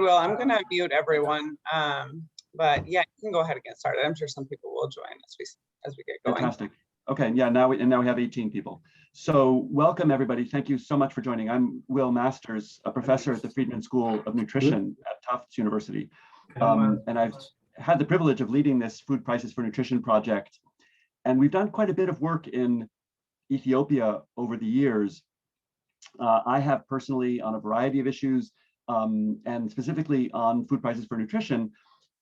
Well, I'm going to mute everyone, but yeah, you can go ahead and get started. I'm sure some people will join as we get going. Fantastic. Okay, yeah, now we have 18 people. So welcome everybody. Thank you so much for joining. I'm Will Masters, a professor at the Friedman School of Nutrition at Tufts University, and I've had the privilege of leading this Food Prices for Nutrition project. And we've done quite a bit of work in Ethiopia over the years. I have personally on a variety of issues, and specifically on food prices for nutrition,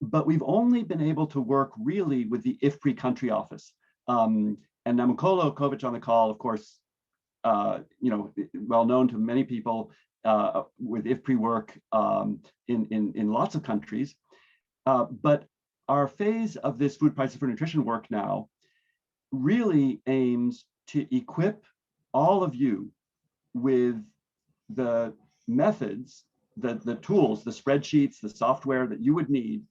but we've only been able to work really with the IFPRI country office. And Namukolo Kovic on the call, of course, well known to many people with IFPRI work in lots of countries. But our phase of this food prices for nutrition work now really aims to equip all of you with the methods, the tools, the spreadsheets, the software that you would need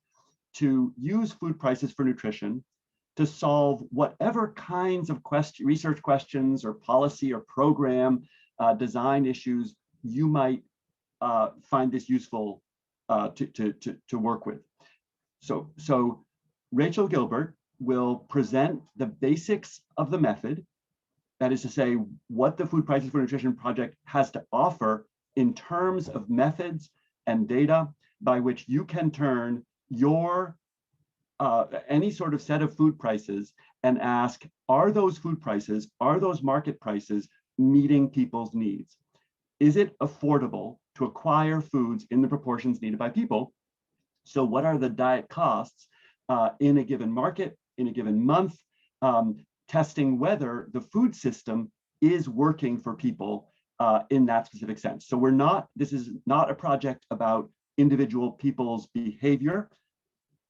to use food prices for nutrition to solve whatever kinds of research questions or policy or program design issues you might find this useful to work with. So Rachel Gilbert will present the basics of the method. That is to say, what the Food Prices for Nutrition project has to offer in terms of methods and data by which you can turn your any sort of set of food prices and ask, are those food prices, are those market prices meeting people's needs? Is it affordable to acquire foods in the proportions needed by people? So what are the diet costs in a given market, in a given month, testing whether the food system is working for people in that specific sense. So this is not a project about individual people's behavior.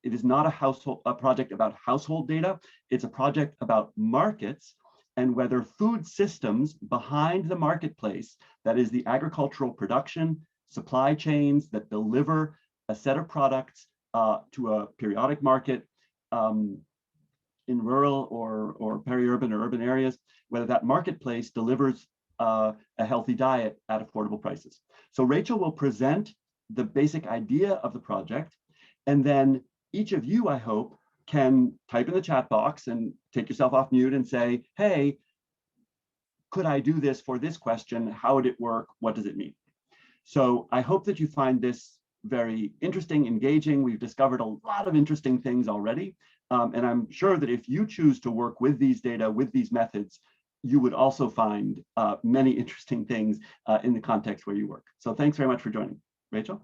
It is not a project about household data. It's a project about markets and whether food systems behind the marketplace, that is the agricultural production, supply chains that deliver a set of products to a periodic market in rural or peri-urban or urban areas, whether that marketplace delivers a healthy diet at affordable prices. So Rachel will present the basic idea of the project, and then each of you, I hope, can type in the chat box and take yourself off mute and say, hey, could I do this for this question? How would it work? What does it mean? So I hope that you find this very interesting, engaging. We've discovered a lot of interesting things already. And I'm sure that if you choose to work with these data, with these methods, you would also find many interesting things in the context where you work. So thanks very much for joining. Rachel?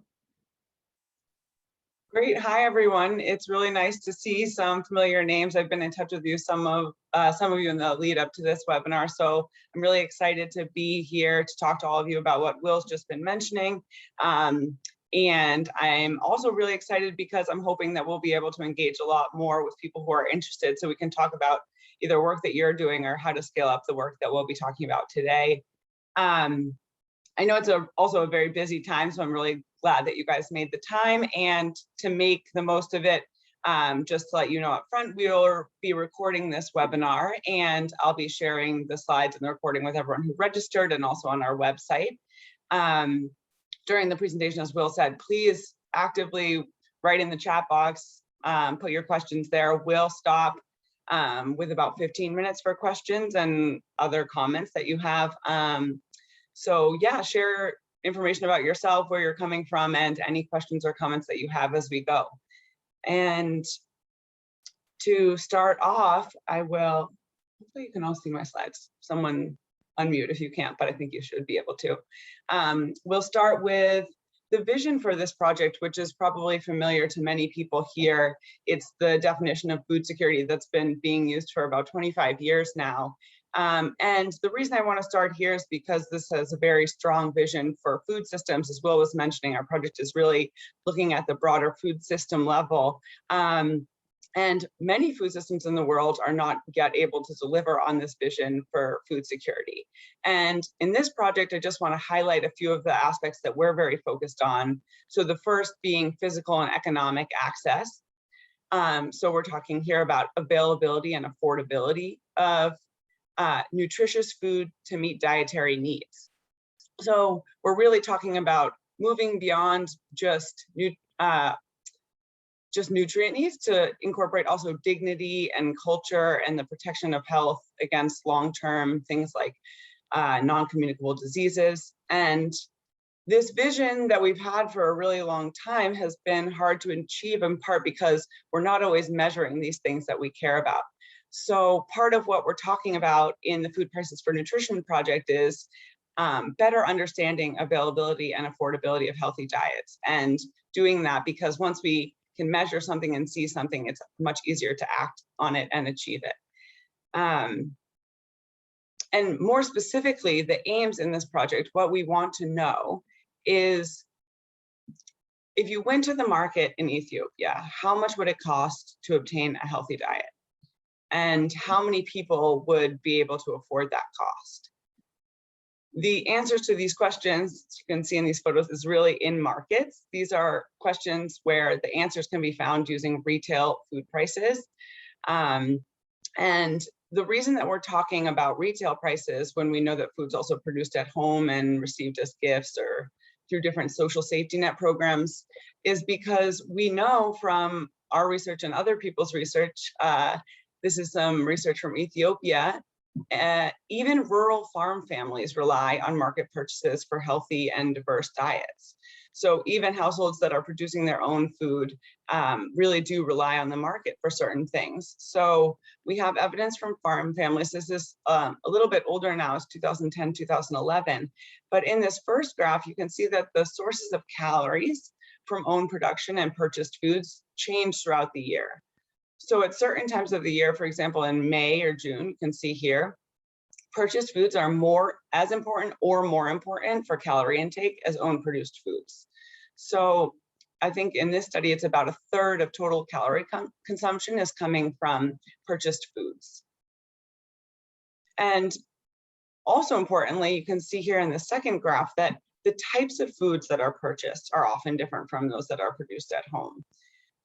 Great. Hi, everyone. It's really nice to see some familiar names. I've been in touch with you, some of you in the lead up to this webinar. So I'm really excited to be here to talk to all of you about what Will's just been mentioning. And I'm also really excited because I'm hoping that we'll be able to engage a lot more with people who are interested so we can talk about either work that you're doing or how to scale up the work that we'll be talking about today. I know it's also a very busy time, so I'm really glad that you guys made the time. And to make the most of it, just to let you know up front, we'll be recording this webinar and I'll be sharing the slides and the recording with everyone who registered and also on our website. During the presentation, as Will said, please actively write in the chat box, put your questions there. We'll stop with about 15 minutes for questions and other comments that you have. So yeah, share information about yourself, where you're coming from, and any questions or comments that you have as we go. And to start off, hopefully you can all see my slides. Someone unmute if you can't, but I think you should be able to. We'll start with the vision for this project, which is probably familiar to many people here. It's the definition of food security that's been being used for about 25 years now. And the reason I want to start here is because this has a very strong vision for food systems. As Will was mentioning, our project is really looking at the broader food system level. And many food systems in the world are not yet able to deliver on this vision for food security. And in this project, I just want to highlight a few of the aspects that we're very focused on. So the first being physical and economic access. So we're talking here about availability and affordability of nutritious food to meet dietary needs. So we're really talking about moving beyond just nutrient needs to incorporate also dignity and culture and the protection of health against long-term things like non-communicable diseases. And this vision that we've had for a really long time has been hard to achieve, in part because we're not always measuring these things that we care about. So part of what we're talking about in the Food Prices for Nutrition project is better understanding availability and affordability of healthy diets, and doing that because once we can measure something and see something, it's much easier to act on it and achieve it. And more specifically, the aims in this project, what we want to know is, if you went to the market in Ethiopia, how much would it cost to obtain a healthy diet? And how many people would be able to afford that cost? The answers to these questions, as you can see in these photos, is really in markets. These are questions where the answers can be found using retail food prices. And the reason that we're talking about retail prices when we know that food's also produced at home and received as gifts or through different social safety net programs is because we know from our research and other people's research, this is some research from Ethiopia, even rural farm families rely on market purchases for healthy and diverse diets. So even households that are producing their own food really do rely on the market for certain things. So we have evidence from farm families. This is a little bit older now, it's 2010, 2011. But in this first graph, you can see that the sources of calories from own production and purchased foods change throughout the year. So at certain times of the year, for example, in May or June, you can see here, purchased foods are as important or more important for calorie intake as own produced foods. So I think in this study, it's about 1/3 of total calorie consumption is coming from purchased foods. And also importantly, you can see here in the second graph that the types of foods that are purchased are often different from those that are produced at home.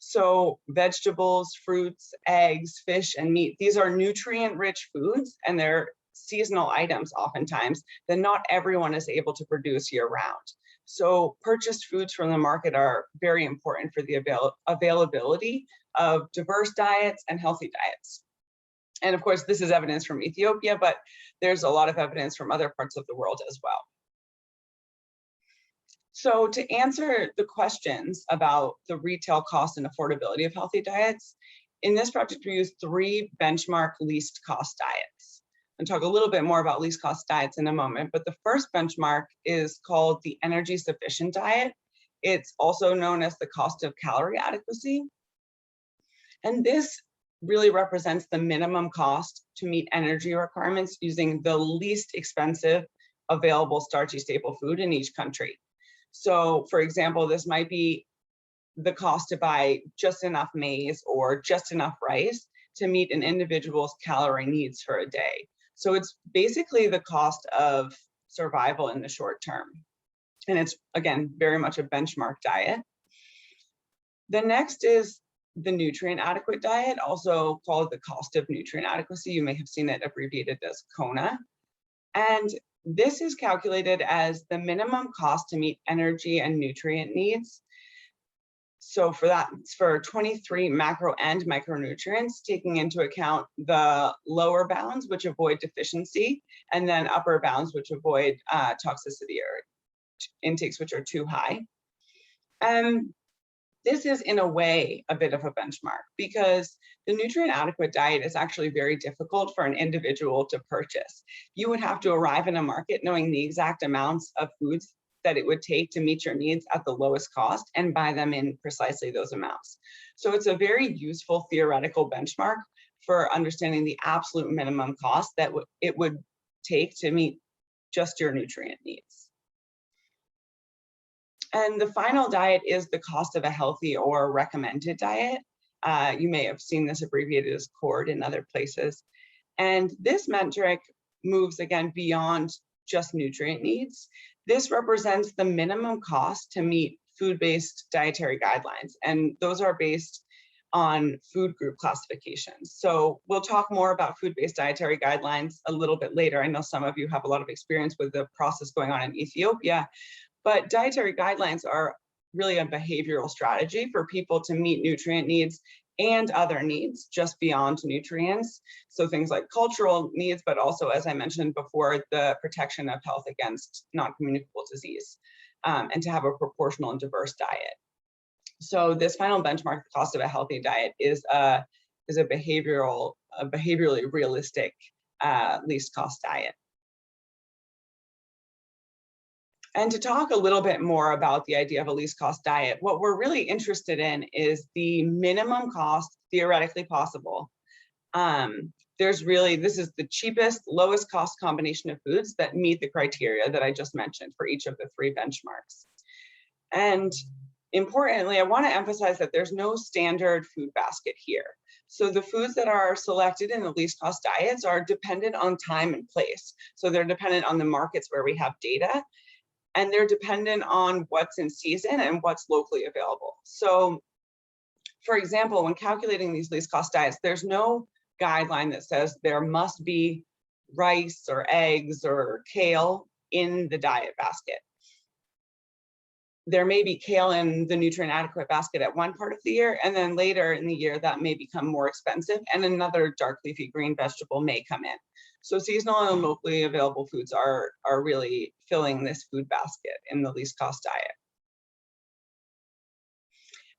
So vegetables, fruits, eggs, fish, and meat, these are nutrient-rich foods, and they're seasonal items oftentimes that not everyone is able to produce year-round. So purchased foods from the market are very important for the availability of diverse diets and healthy diets. And of course, this is evidence from Ethiopia, but there's a lot of evidence from other parts of the world as well. So to answer the questions about the retail cost and affordability of healthy diets, in this project, we used 3 benchmark least cost diets. I'll talk a little bit more about least cost diets in a moment, but the first benchmark is called the energy sufficient diet. It's also known as the cost of calorie adequacy. And this really represents the minimum cost to meet energy requirements using the least expensive available starchy staple food in each country. So for example, this might be the cost to buy just enough maize or just enough rice to meet an individual's calorie needs for a day. So it's basically the cost of survival in the short term. And it's, again, very much a benchmark diet. The next is the nutrient adequate diet, also called the cost of nutrient adequacy. You may have seen it abbreviated as CONA. And this is calculated as the minimum cost to meet energy and nutrient needs. So for that, it's for 23 macro and micronutrients, taking into account the lower bounds, which avoid deficiency, and then upper bounds, which avoid toxicity or intakes which are too high. This is, in a way, a bit of a benchmark because the nutrient adequate diet is actually very difficult for an individual to purchase. You would have to arrive in a market knowing the exact amounts of foods that it would take to meet your needs at the lowest cost and buy them in precisely those amounts. So it's a very useful theoretical benchmark for understanding the absolute minimum cost that it would take to meet just your nutrient needs. And the final diet is the cost of a healthy or recommended diet. You may have seen this abbreviated as CORD in other places. And this metric moves, again, beyond just nutrient needs. This represents the minimum cost to meet food-based dietary guidelines. And those are based on food group classifications. So we'll talk more about food-based dietary guidelines a little bit later. I know some of you have a lot of experience with the process going on in Ethiopia, But dietary guidelines are really a behavioral strategy for people to meet nutrient needs and other needs just beyond nutrients. So things like cultural needs, but also, as I mentioned before, the protection of health against non-communicable disease, and to have a proportional and diverse diet. So this final benchmark, the cost of a healthy diet, is a behaviorally realistic least cost diet. And to talk a little bit more about the idea of a least cost diet, what we're really interested in is the minimum cost theoretically possible. This is the cheapest, lowest cost combination of foods that meet the criteria that I just mentioned for each of the 3 benchmarks. And importantly, I want to emphasize that there's no standard food basket here. So the foods that are selected in the least cost diets are dependent on time and place. So they're dependent on the markets where we have data, and they're dependent on what's in season and what's locally available. So for example, when calculating these least cost diets, there's no guideline that says there must be rice or eggs or kale in the diet basket. There may be kale in the nutrient adequate basket at one part of the year, and then later in the year that may become more expensive and another dark leafy green vegetable may come in. So seasonal and locally available foods are really filling this food basket in the least cost diet.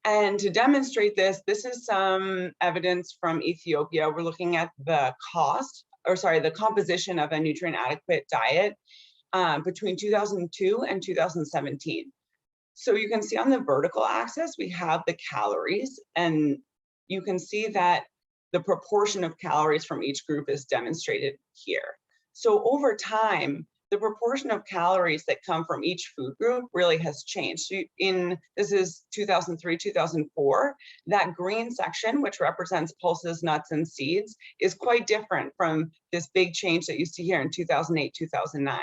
And to demonstrate this, this is some evidence from Ethiopia. We're looking at the composition of a nutrient adequate diet between 2002 and 2017. So you can see on the vertical axis, we have the calories, and you can see that the proportion of calories from each group is demonstrated here. So over time, the proportion of calories that come from each food group really has changed. This is 2003, 2004. That green section, which represents pulses, nuts, and seeds, is quite different from this big change that you see here in 2008, 2009.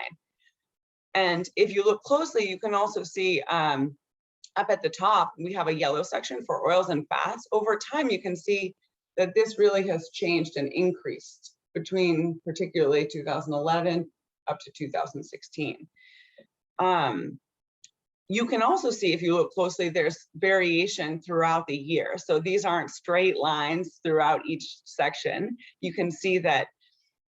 And if you look closely, you can also see up at the top, we have a yellow section for oils and fats. Over time, you can see that this really has changed and increased between particularly 2011 up to 2016. You can also see, if you look closely, there's variation throughout the year. So these aren't straight lines throughout each section. You can see that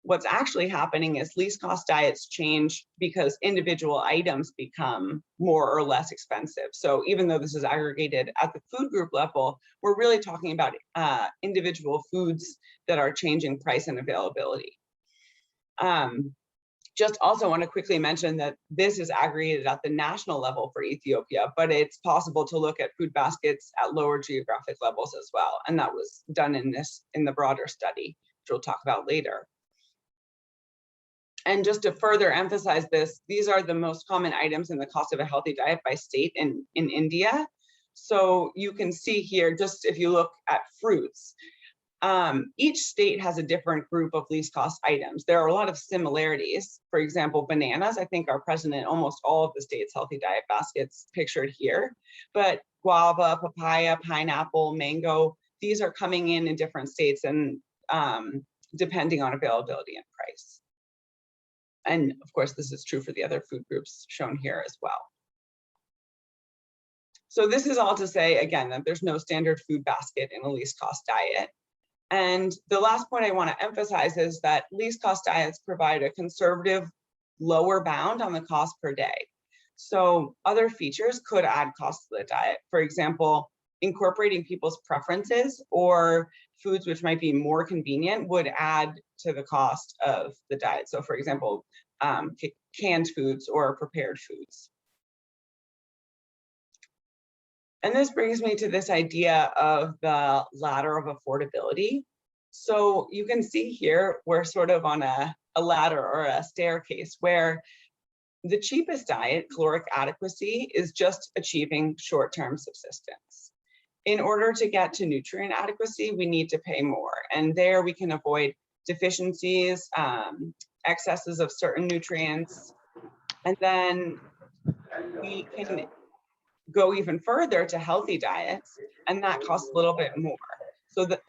what's actually happening is least cost diets change because individual items become more or less expensive. So even though this is aggregated at the food group level, we're really talking about individual foods that are changing price and availability. Just also want to quickly mention that this is aggregated at the national level for Ethiopia, but it's possible to look at food baskets at lower geographic levels as well. And that was done in the broader study, which we'll talk about later. And just to further emphasize this, these are the most common items in the cost of a healthy diet by state in India. So you can see here, just if you look at fruits, each state has a different group of least cost items. There are a lot of similarities. For example, bananas, I think, are present in almost all of the states' healthy diet baskets pictured here. But guava, papaya, pineapple, mango, these are coming in different states and depending on availability and price. And of course, this is true for the other food groups shown here as well. So this is all to say, again, that there's no standard food basket in a least cost diet. And the last point I want to emphasize is that least cost diets provide a conservative lower bound on the cost per day. So other features could add cost to the diet. For example, incorporating people's preferences or foods which might be more convenient would add to the cost of the diet. So for example, canned foods or prepared foods. And this brings me to this idea of the ladder of affordability. So you can see here, we're sort of on a ladder or a staircase where the cheapest diet, caloric adequacy, is just achieving short-term subsistence. In order to get to nutrient adequacy, we need to pay more. And there we can avoid deficiencies, excesses of certain nutrients. And then we can go even further to healthy diets, and that costs a little bit more. So that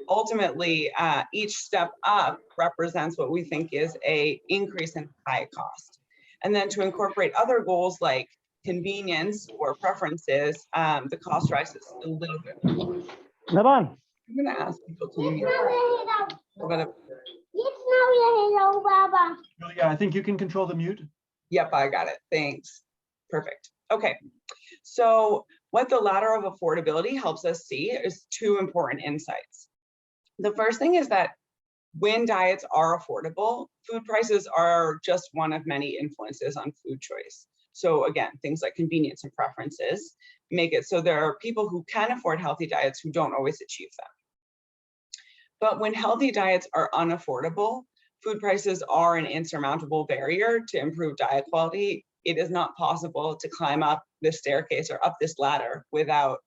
ultimately, each step up represents what we think is an increase in high cost. And then to incorporate other goals like convenience or preferences, the cost rises a little bit more. Naban. I'm going to ask people to mute. Julia, I think you can control the mute. Yep, I got it. Thanks. Perfect. Okay. So what the ladder of affordability helps us see is two important insights. The first thing is that when diets are affordable, food prices are just one of many influences on food choice. So again, things like convenience and preferences make it so there are people who can afford healthy diets who don't always achieve them. But when healthy diets are unaffordable, food prices are an insurmountable barrier to improve diet quality. It is not possible to climb up this staircase or up this ladder without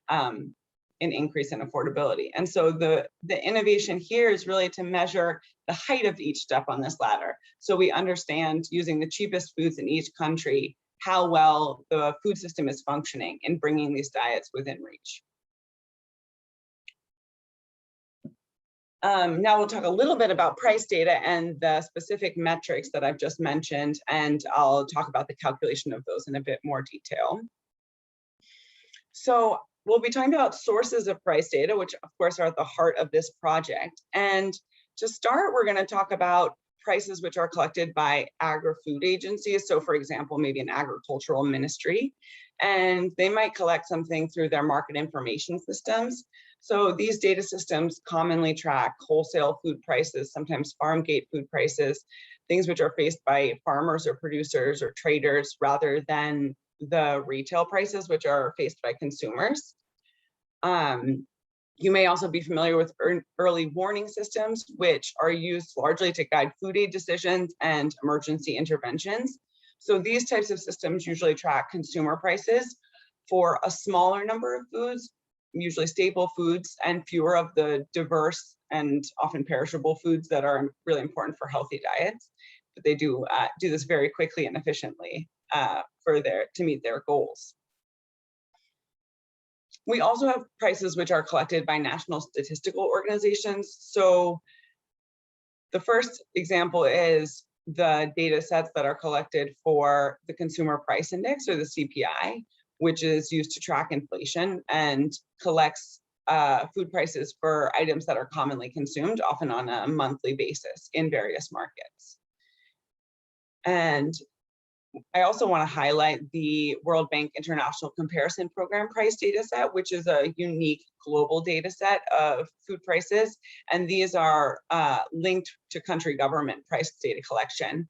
an increase in affordability. And so the innovation here is really to measure the height of each step on this ladder. So we understand, using the cheapest foods in each country, how well the food system is functioning in bringing these diets within reach. Now we'll talk a little bit about price data and the specific metrics that I've just mentioned, and I'll talk about the calculation of those in a bit more detail. So we'll be talking about sources of price data, which of course are at the heart of this project. And to start, we're going to talk about prices which are collected by agri-food agencies. So for example, maybe an agricultural ministry, and they might collect something through their market information systems. So these data systems commonly track wholesale food prices, sometimes farm gate food prices, things which are faced by farmers or producers or traders rather than the retail prices which are faced by consumers. You may also be familiar with early warning systems, which are used largely to guide food aid decisions and emergency interventions. So these types of systems usually track consumer prices for a smaller number of foods, usually staple foods, and fewer of the diverse and often perishable foods that are really important for healthy diets. But they do this very quickly and efficiently to meet their goals. We also have prices which are collected by national statistical organizations. So the first example is the data sets that are collected for the Consumer Price Index, or the CPI, which is used to track inflation and collects food prices for items that are commonly consumed, often on a monthly basis in various markets. And I also want to highlight the World Bank International Comparison Program price data set, which is a unique global data set of food prices. And these are linked to country government price data collection.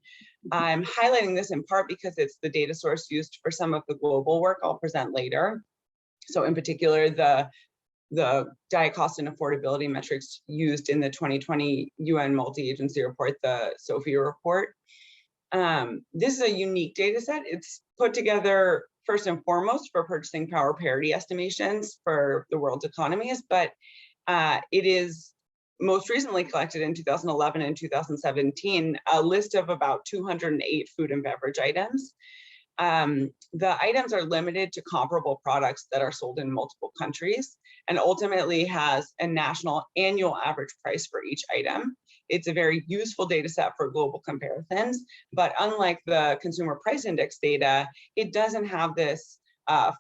I'm highlighting this in part because it's the data source used for some of the global work I'll present later. So in particular, the diet cost and affordability metrics used in the 2020 UN multi-agency report, the SOFI report. This is a unique data set. It's put together first and foremost for purchasing power parity estimations for the world's economies, but it is most recently collected in 2011 and 2017, a list of about 208 food and beverage items. The items are limited to comparable products that are sold in multiple countries, and ultimately has a national annual average price for each item. It's a very useful data set for global comparisons, but unlike the Consumer Price Index data, it doesn't have this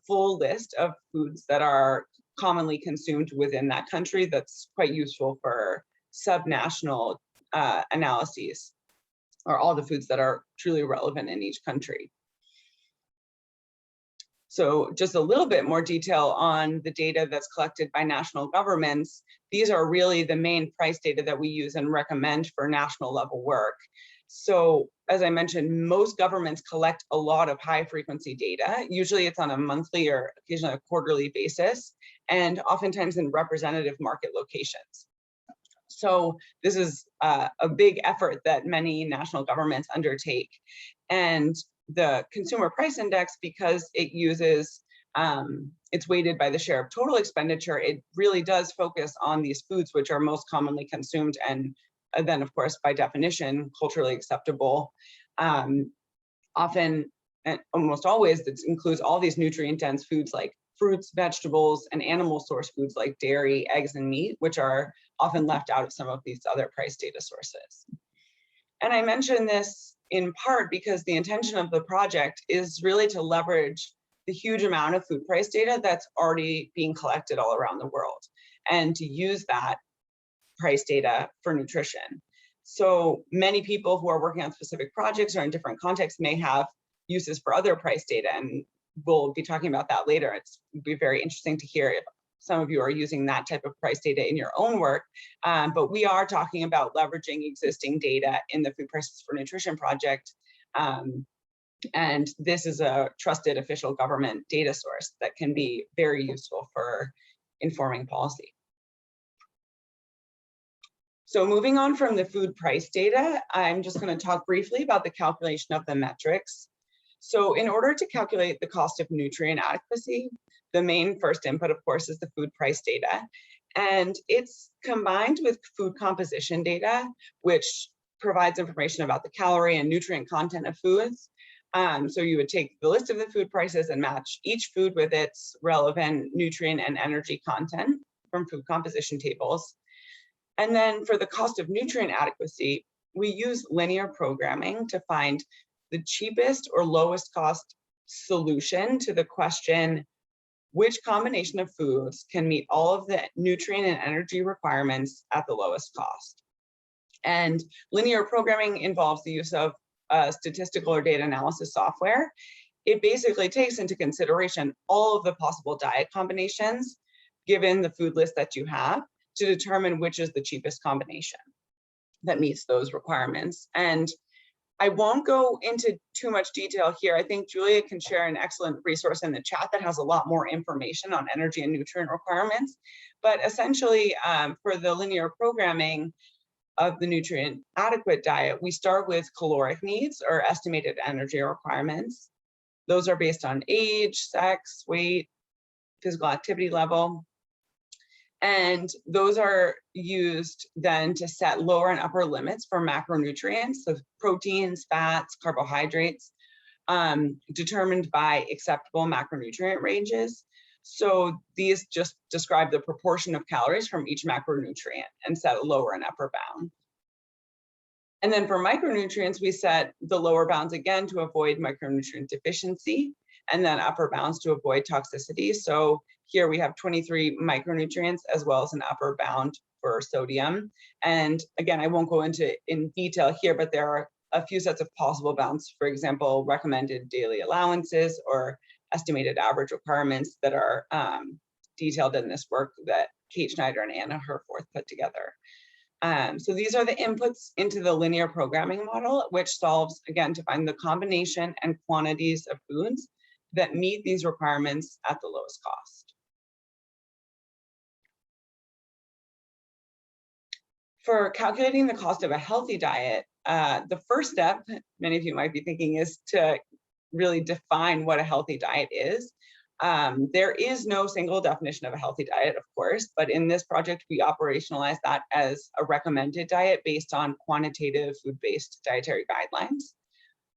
full list of foods that are commonly consumed within that country. That's quite useful for subnational analyses, or all the foods that are truly relevant in each country. So just a little bit more detail on the data that's collected by national governments. These are really the main price data that we use and recommend for national level work. So as I mentioned, most governments collect a lot of high frequency data. Usually it's on a monthly or occasionally a quarterly basis, and oftentimes in representative market locations. So this is a big effort that many national governments undertake. And the Consumer Price Index, because it uses, it's weighted by the share of total expenditure, it really does focus on these foods which are most commonly consumed and then, of course, by definition, culturally acceptable. Often, and almost always, it includes all these nutrient-dense foods like fruits, vegetables, and animal source foods like dairy, eggs, and meat, which are often left out of some of these other price data sources. And I mentioned this in part because the intention of the project is really to leverage the huge amount of food price data that's already being collected all around the world, and to use that price data for nutrition. So many people who are working on specific projects or in different contexts may have uses for other price data, and we'll be talking about that later. It'd be very interesting to hear if some of you are using that type of price data in your own work, but we are talking about leveraging existing data in the Food Prices for Nutrition project. And this is a trusted official government data source that can be very useful for informing policy. So moving on from the food price data, I'm just going to talk briefly about the calculation of the metrics. So in order to calculate the cost of nutrient adequacy, the main first input, of course, is the food price data. And it's combined with food composition data, which provides information about the calorie and nutrient content of foods. So you would take the list of the food prices and match each food with its relevant nutrient and energy content from food composition tables. And then for the cost of nutrient adequacy, we use linear programming to find the cheapest or lowest cost solution to the question, which combination of foods can meet all of the nutrient and energy requirements at the lowest cost? And linear programming involves the use of statistical or data analysis software. It basically takes into consideration all of the possible diet combinations given the food list that you have to determine which is the cheapest combination that meets those requirements. And I won't go into too much detail here. I think Julia can share an excellent resource in the chat that has a lot more information on energy and nutrient requirements. But essentially, for the linear programming of the nutrient adequate diet, we start with caloric needs or estimated energy requirements. Those are based on age, sex, weight, physical activity level. And those are used then to set lower and upper limits for macronutrients, so proteins, fats, carbohydrates, determined by acceptable macronutrient ranges. So these just describe the proportion of calories from each macronutrient and set a lower and upper bound. And then for micronutrients, we set the lower bounds again to avoid micronutrient deficiency, and then upper bounds to avoid toxicity. So here we have 23 micronutrients as well as an upper bound for sodium. And again, I won't go into in detail here, but there are a few sets of possible bounds. For example, recommended daily allowances or estimated average requirements that are detailed in this work that Kate Schneider and Anna Herforth put together. So these are the inputs into the linear programming model, which solves, again, to find the combination and quantities of foods that meet these requirements at the lowest cost. For calculating the cost of a healthy diet, the first step, many of you might be thinking, is to really define what a healthy diet is. There is no single definition of a healthy diet, of course, but in this project, we operationalize that as a recommended diet based on quantitative food-based dietary guidelines.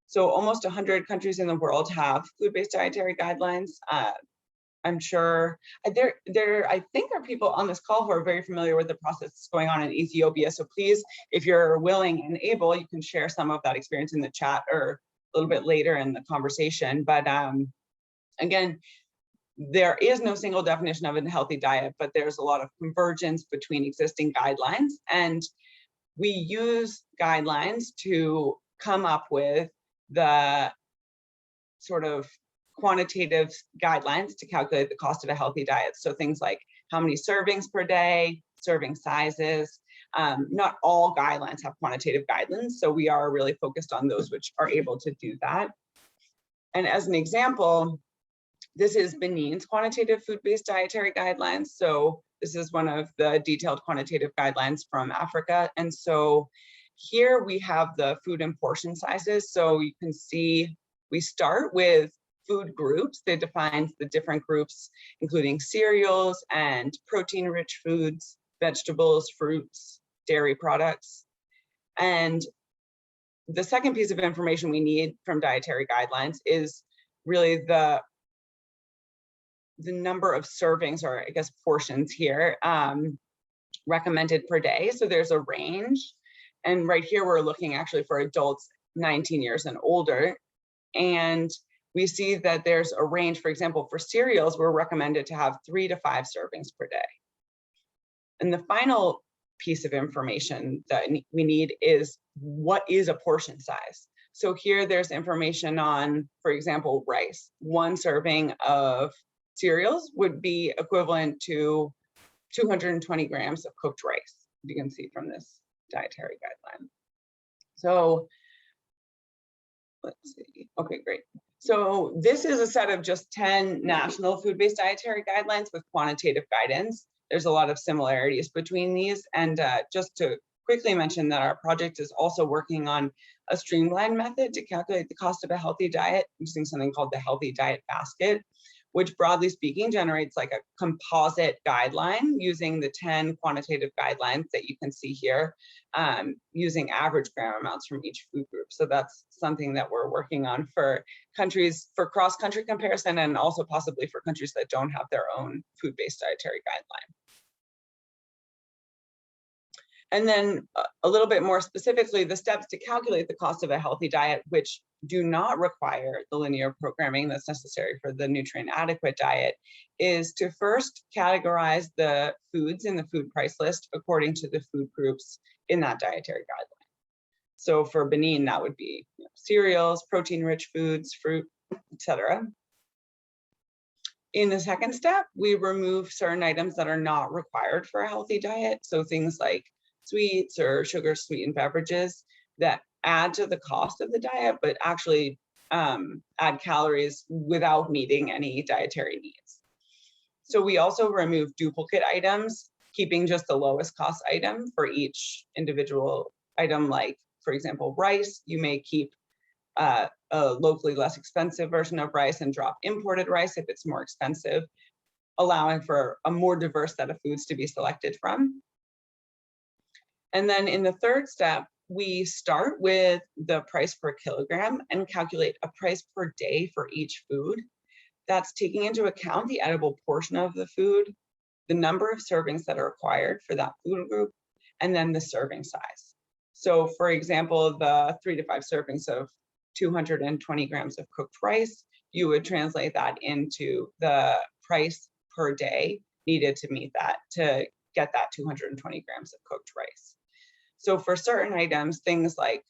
So almost 100 countries in the world have food-based dietary guidelines. I'm sure there I think are people on this call who are very familiar with the process going on in Ethiopia. So please, if you're willing and able, you can share some of that experience in the chat or a little bit later in the conversation. But again, there is no single definition of a healthy diet, but there's a lot of convergence between existing guidelines. And we use guidelines to come up with the sort of quantitative guidelines to calculate the cost of a healthy diet. So things like how many servings per day, serving sizes. Not all guidelines have quantitative guidelines, so we are really focused on those which are able to do that. And as an example, this is Benin's quantitative food-based dietary guidelines. So this is one of the detailed quantitative guidelines from Africa. And so here we have the food and portion sizes. So you can see we start with food groups. They define the different groups, including cereals and protein-rich foods, vegetables, fruits, dairy products. And the second piece of information we need from dietary guidelines is really the number of servings, or I guess portions here, recommended per day. So there's a range. And right here, we're looking actually for adults 19 years and older. And we see that there's a range, for example, for cereals, we're recommended to have 3 to 5 servings per day. And the final piece of information that we need is what is a portion size. So here there's information on, for example, rice. 1 serving of cereals would be equivalent to 220 grams of cooked rice, you can see from this dietary guideline. So let's see, okay, great. So this is a set of just 10 national food-based dietary guidelines with quantitative guidance. There's a lot of similarities between these. And just to quickly mention that our project is also working on a streamlined method to calculate the cost of a healthy diet using something called the Healthy Diet Basket, which broadly speaking generates like a composite guideline using the 10 quantitative guidelines that you can see here, using average gram amounts from each food group. So that's something that we're working on for countries, for cross-country comparison, and also possibly for countries that don't have their own food-based dietary guideline. And then a little bit more specifically, the steps to calculate the cost of a healthy diet, which do not require the linear programming that's necessary for the nutrient adequate diet, is to first categorize the foods in the food price list according to the food groups in that dietary guideline. So for Benin, that would be cereals, protein-rich foods, fruit, etc. In the second step, we remove certain items that are not required for a healthy diet. So things like sweets or sugar sweetened beverages that add to the cost of the diet, but actually add calories without meeting any dietary needs. So we also remove duplicate items, keeping just the lowest cost item for each individual item. Like, for example, rice, you may keep a locally less expensive version of rice and drop imported rice if it's more expensive, allowing for a more diverse set of foods to be selected from. And then in the third step, we start with the price per kilogram and calculate a price per day for each food. That's taking into account the edible portion of the food, the number of servings that are required for that food group, and then the serving size. So for example, the 3 to 5 servings of 220 grams of cooked rice, you would translate that into the price per day needed to meet that, to get that 220 grams of cooked rice. So for certain items, things like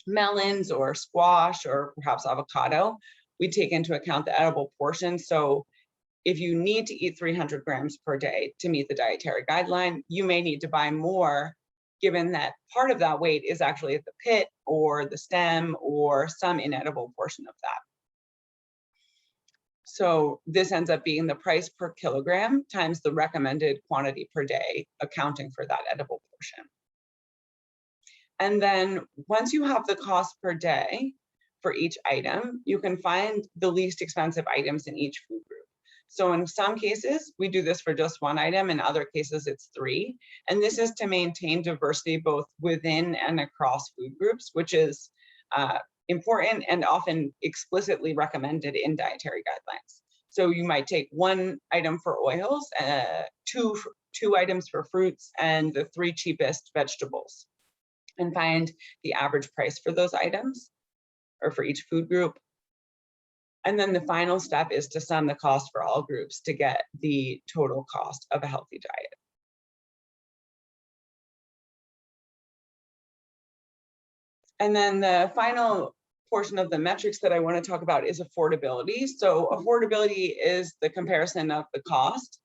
melons or squash or perhaps avocado, we take into account the edible portion. So if you need to eat 300 grams per day to meet the dietary guideline, you may need to buy more, given that part of that weight is actually at the pit or the stem or some inedible portion of that. So this ends up being the price per kilogram times the recommended quantity per day, accounting for that edible portion. And then once you have the cost per day for each item, you can find the least expensive items in each food group. So in some cases, we do this for just 1 item. In other cases, it's 3. And this is to maintain diversity both within and across food groups, which is important and often explicitly recommended in dietary guidelines. So you might take 1 item for oils, 2 items for fruits, and the 3 cheapest vegetables, and find the average price for those items or for each food group. And then the final step is to sum the cost for all groups to get the total cost of a healthy diet. And then the final portion of the metrics that I want to talk about is affordability. So affordability is the comparison of the cost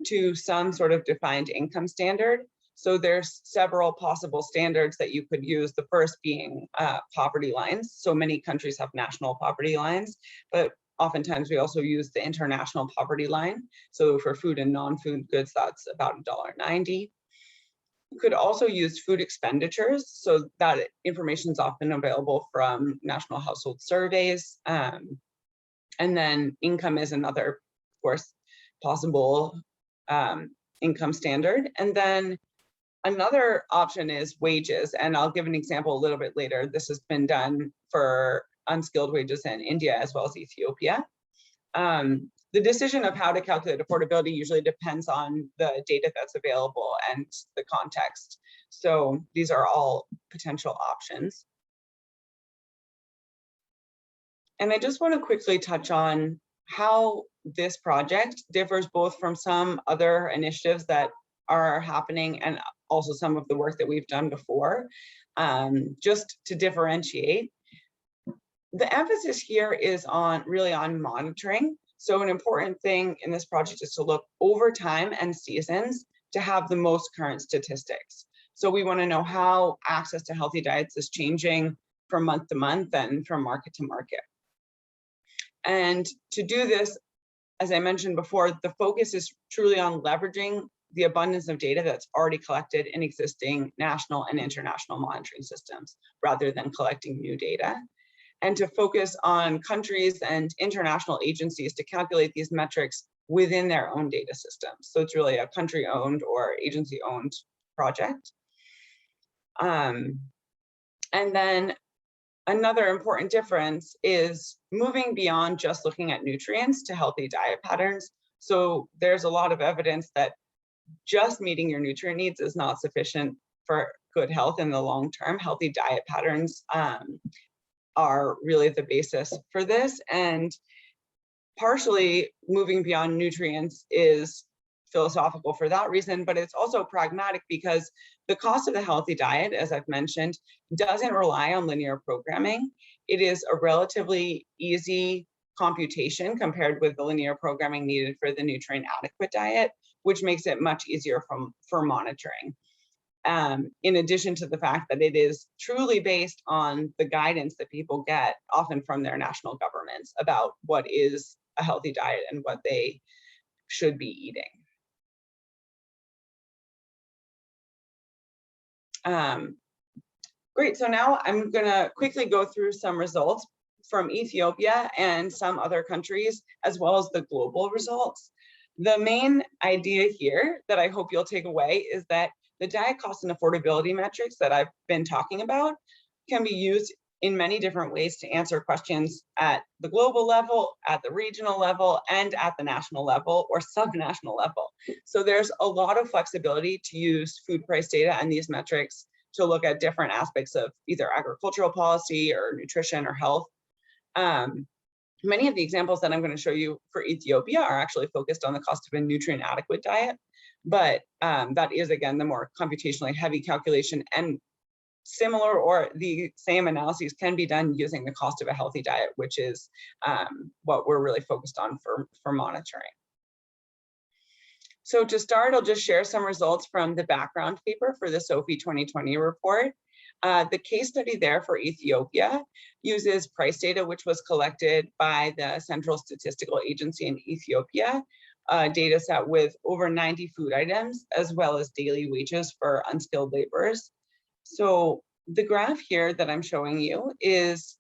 to some sort of defined income standard. So there's several possible standards that you could use, the first being poverty lines. So many countries have national poverty lines, but oftentimes we also use the international poverty line. So for food and non-food goods, that's about $1.90. You could also use food expenditures. So that information is often available from national household surveys. And then income is another, of course, possible income standard. And then another option is wages, and I'll give an example a little bit later. This has been done for unskilled wages in India as well as Ethiopia. The decision of how to calculate affordability usually depends on the data that's available and the context. So these are all potential options. And I just want to quickly touch on how this project differs both from some other initiatives that are happening and also some of the work that we've done before, just to differentiate. The emphasis here is really on monitoring. So an important thing in this project is to look over time and seasons to have the most current statistics. So we want to know how access to healthy diets is changing from month to month and from market to market. And to do this, as I mentioned before, the focus is truly on leveraging the abundance of data that's already collected in existing national and international monitoring systems, rather than collecting new data, and to focus on countries and international agencies to calculate these metrics within their own data systems. So it's really a country-owned or agency-owned project. And then another important difference is moving beyond just looking at nutrients to healthy diet patterns. So there's a lot of evidence that just meeting your nutrient needs is not sufficient for good health in the long term. Healthy diet patterns are really the basis for this. And partially moving beyond nutrients is philosophical for that reason, but it's also pragmatic because the cost of a healthy diet, as I've mentioned, doesn't rely on linear programming. It is a relatively easy computation compared with the linear programming needed for the nutrient adequate diet, which makes it much easier for monitoring. In addition to the fact that it is truly based on the guidance that people get, often from their national governments, about what is a healthy diet and what they should be eating. Great, so now I'm gonna quickly go through some results from Ethiopia and some other countries, as well as the global results. The main idea here that I hope you'll take away is that the diet cost and affordability metrics that I've been talking about can be used in many different ways to answer questions at the global level, at the regional level, and at the national level or subnational level. So there's a lot of flexibility to use food price data and these metrics to look at different aspects of either agricultural policy or nutrition or health. Many of the examples that I'm going to show you for Ethiopia are actually focused on the cost of a nutrient adequate diet, but that is, again, the more computationally heavy calculation, and similar or the same analyses can be done using the cost of a healthy diet, which is what we're really focused on for monitoring. So to start, I'll just share some results from the background paper for the SOFI 2020 report. The case study there for Ethiopia uses price data, which was collected by the Central Statistical Agency in Ethiopia, a data set with over 90 food items, as well as daily wages for unskilled laborers. So the graph here that I'm showing you is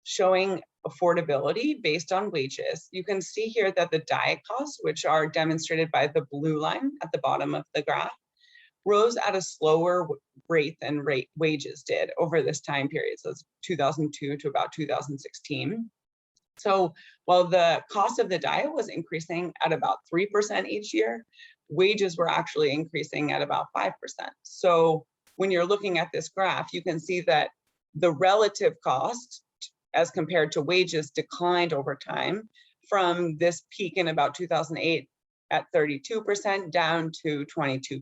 showing affordability based on wages. You can see here that the diet costs, which are demonstrated by the blue line at the bottom of the graph, rose at a slower rate than wages did over this time period. So it's 2002 to about 2016. So while the cost of the diet was increasing at about 3% each year, wages were actually increasing at about 5%. So when you're looking at this graph, you can see that the relative cost as compared to wages declined over time from this peak in about 2008 at 32% down to 22%.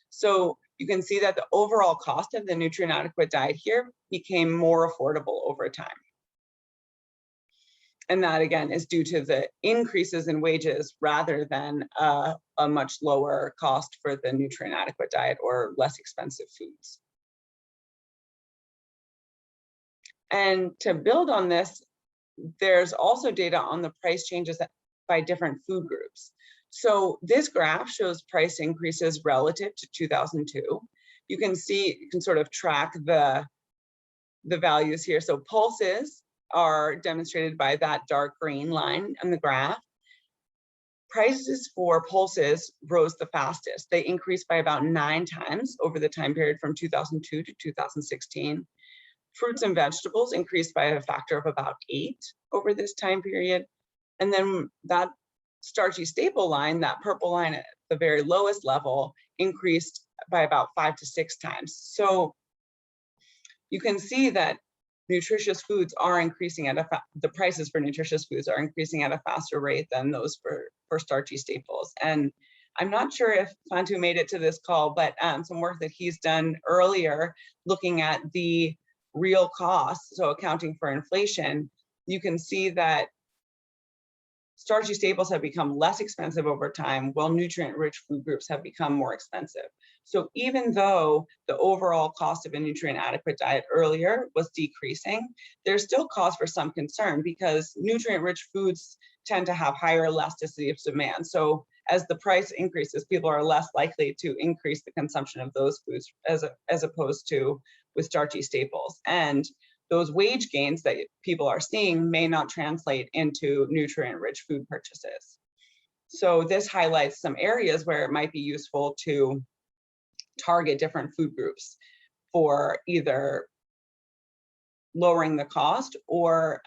So you can see that the overall cost of the nutrient adequate diet here became more affordable over time. And that, again, is due to the increases in wages rather than a much lower cost for the nutrient adequate diet or less expensive foods. And to build on this, there's also data on the price changes by different food groups. So this graph shows price increases relative to 2002. You can see, you can sort of track the values here. So pulses are demonstrated by that dark green line on the graph. Prices for pulses rose the fastest. They increased by about 9 times over the time period from 2002 to 2016. Fruits and vegetables increased by a factor of about 8 over this time period. And then that starchy staple line, that purple line at the very lowest level, increased by about 5 to 6 times. So you can see that nutritious foods are increasing at the prices for nutritious foods are increasing at a faster rate than those for starchy staples. And I'm not sure if Fantu made it to this call, but some work that he's done earlier looking at the real costs, so accounting for inflation, you can see that starchy staples have become less expensive over time, while nutrient-rich food groups have become more expensive. So even though the overall cost of a nutrient-adequate diet earlier was decreasing, there's still cause for some concern because nutrient-rich foods tend to have higher elasticity of demand. So as the price increases, people are less likely to increase the consumption of those foods as opposed to with starchy staples. And those wage gains that people are seeing may not translate into nutrient-rich food purchases. So this highlights some areas where it might be useful to target different food groups for either lowering the cost or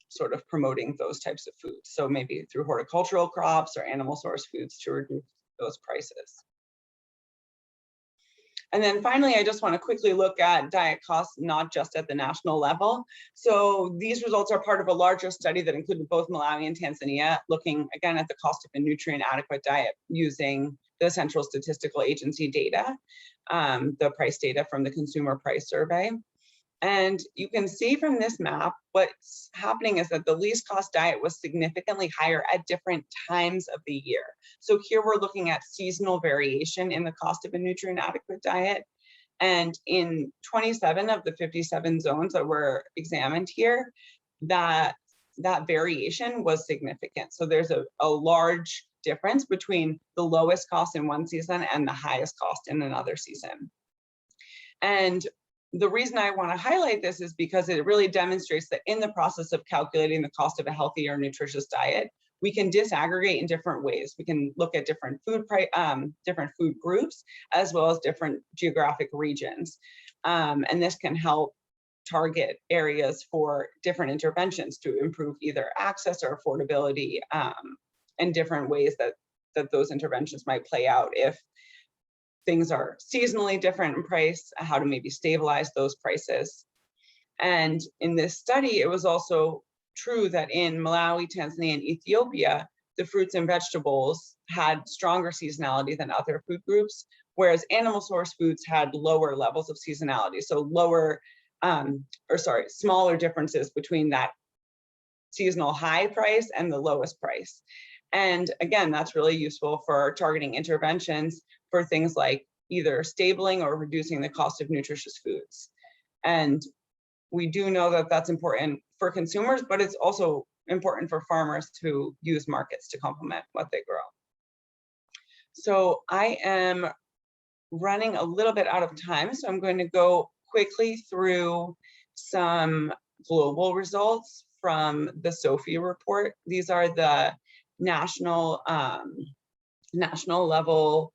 sort of promoting those types of foods. So maybe through horticultural crops or animal source foods to reduce those prices. And then finally, I just want to quickly look at diet costs, not just at the national level. So these results are part of a larger study that included both Malawi and Tanzania, looking again at the cost of a nutrient adequate diet using the Central Statistical Agency data, the price data from the Consumer Price Survey. And you can see from this map, what's happening is that the least cost diet was significantly higher at different times of the year. So here we're looking at seasonal variation in the cost of a nutrient adequate diet. And in 27 of the 57 zones that were examined here, that variation was significant. So there's a large difference between the lowest cost in one season and the highest cost in another season. And the reason I want to highlight this is because it really demonstrates that in the process of calculating the cost of a healthy or nutritious diet, we can disaggregate in different ways. We can look at different food groups, as well as different geographic regions. And this can help target areas for different interventions to improve either access or affordability, and different ways that those interventions might play out if things are seasonally different in price, how to maybe stabilize those prices. And in this study, it was also true that in Malawi, Tanzania, and Ethiopia, the fruits and vegetables had stronger seasonality than other food groups, whereas animal source foods had lower levels of seasonality. So smaller differences between that seasonal high price and the lowest price. And again, that's really useful for targeting interventions for things like either stabling or reducing the cost of nutritious foods. And we do know that that's important for consumers, but it's also important for farmers to use markets to complement what they grow. So I am running a little bit out of time, so I'm going to go quickly through some global results from the SOFI report. These are the national level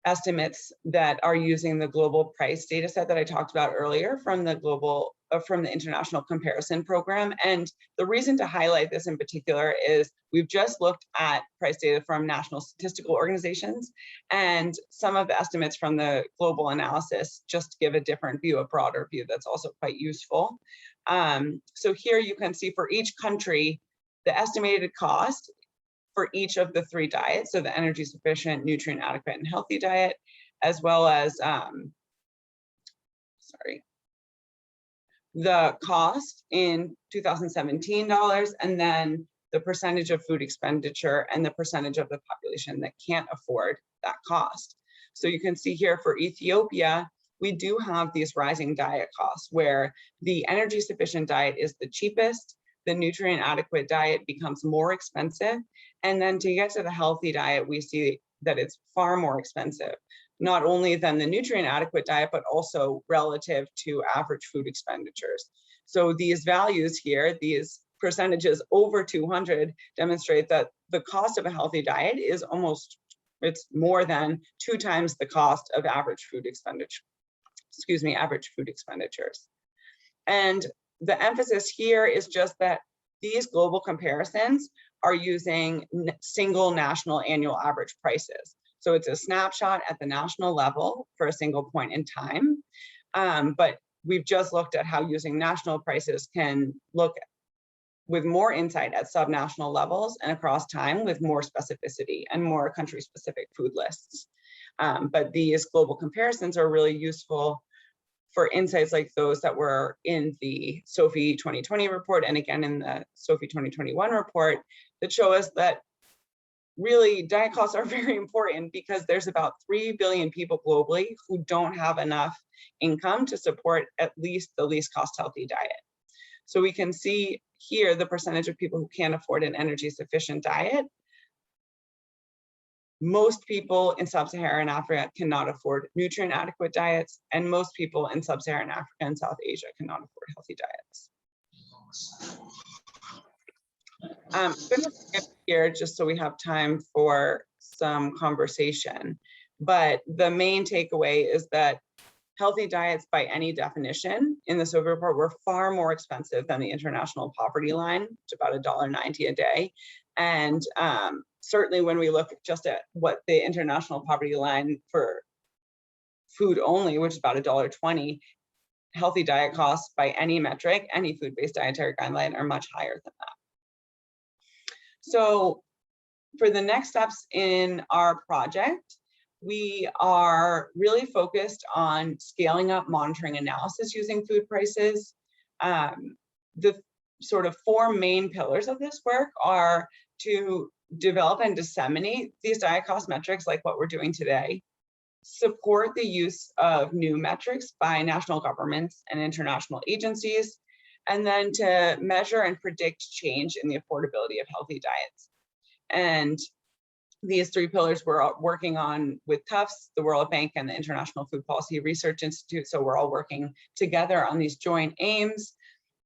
estimates that are using the global price data set that I talked about earlier from the International Comparison Program. And the reason to highlight this in particular is we've just looked at price data from national statistical organizations, and some of the estimates from the global analysis just give a different view, a broader view that's also quite useful. So here you can see for each country, the estimated cost for each of the three diets, so the energy sufficient, nutrient adequate, and healthy diet, as well as, the cost in 2017 dollars, and then the percentage of food expenditure and the percentage of the population that can't afford that cost. So you can see here for Ethiopia, we do have these rising diet costs where the energy sufficient diet is the cheapest, the nutrient adequate diet becomes more expensive, and then to get to the healthy diet, we see that it's far more expensive, not only than the nutrient adequate diet, but also relative to average food expenditures. So these values here, these percentages over 200 demonstrate that the cost of a healthy diet is it's more than 2 times the cost of average food expenditure, average food expenditures. And the emphasis here is just that these global comparisons are using single national annual average prices. So it's a snapshot at the national level for a single point in time. But we've just looked at how using national prices can look with more insight at subnational levels and across time with more specificity and more country-specific food lists. But these global comparisons are really useful for insights like those that were in the SOFI 2020 report and again in the SOFI 2021 report that show us that really diet costs are very important because there's about 3 billion people globally who don't have enough income to support at least the least cost healthy diet. So we can see here the percentage of people who can't afford an energy sufficient diet. Most people in sub-Saharan Africa cannot afford nutrient adequate diets, and most people in sub-Saharan Africa and South Asia cannot afford healthy diets. I'm going to skip here just so we have time for some conversation. But the main takeaway is that healthy diets by any definition in the SOFI report were far more expensive than the international poverty line, which is about $1.90 a day. And certainly when we look just at what the international poverty line for food only, which is about $1.20, healthy diet costs by any metric, any food-based dietary guideline are much higher than that. So for the next steps in our project, we are really focused on scaling up monitoring analysis using food prices. The sort of 4 main pillars of this work are to develop and disseminate these diet cost metrics like what we're doing today, support the use of new metrics by national governments and international agencies, and then to measure and predict change in the affordability of healthy diets. And these 3 pillars we're working on with Tufts, the World Bank, and the International Food Policy Research Institute. So we're all working together on these joint aims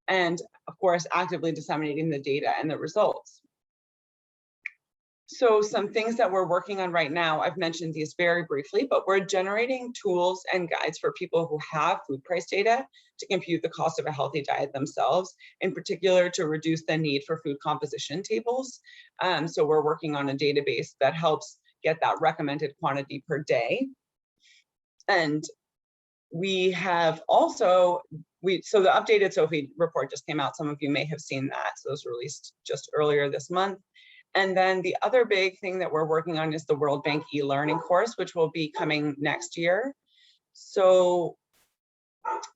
and, of course, actively disseminating the data and the results. So some things that we're working on right now, I've mentioned these very briefly, but we're generating tools and guides for people who have food price data to compute the cost of a healthy diet themselves, in particular to reduce the need for food composition tables. So we're working on a database that helps get that recommended quantity per day. And we have also, so the updated SOFI report just came out. Some of you may have seen that. So it was released just earlier this month. And then the other big thing that we're working on is the World Bank eLearning course, which will be coming next year. So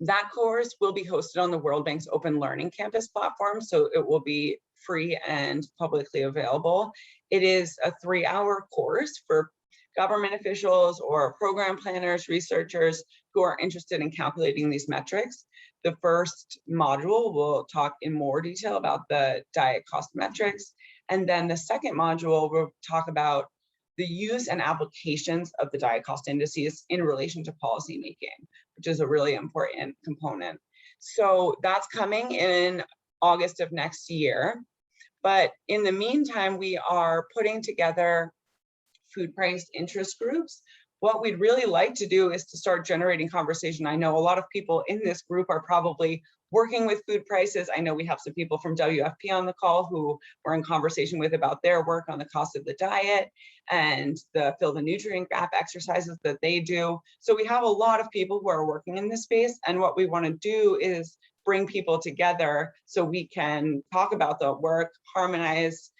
that course will be hosted on the World Bank's Open Learning Campus platform. So it will be free and publicly available. It is a 3-hour course for government officials or program planners, researchers who are interested in calculating these metrics. The first module will talk in more detail about the diet cost metrics. And then the second module will talk about the use and applications of the diet cost indices in relation to policy making, which is a really important component. So that's coming in August of next year. But in the meantime, we are putting together food price interest groups. What we'd really like to do is to start generating conversation. I know a lot of people in this group are probably working with food prices. I know we have some people from WFP on the call who we're in conversation with about their work on the cost of the diet and the fill the nutrient gap exercises that they do. So we have a lot of people who are working in this space. And what we want to do is bring people together so we can talk about the work, harmonize,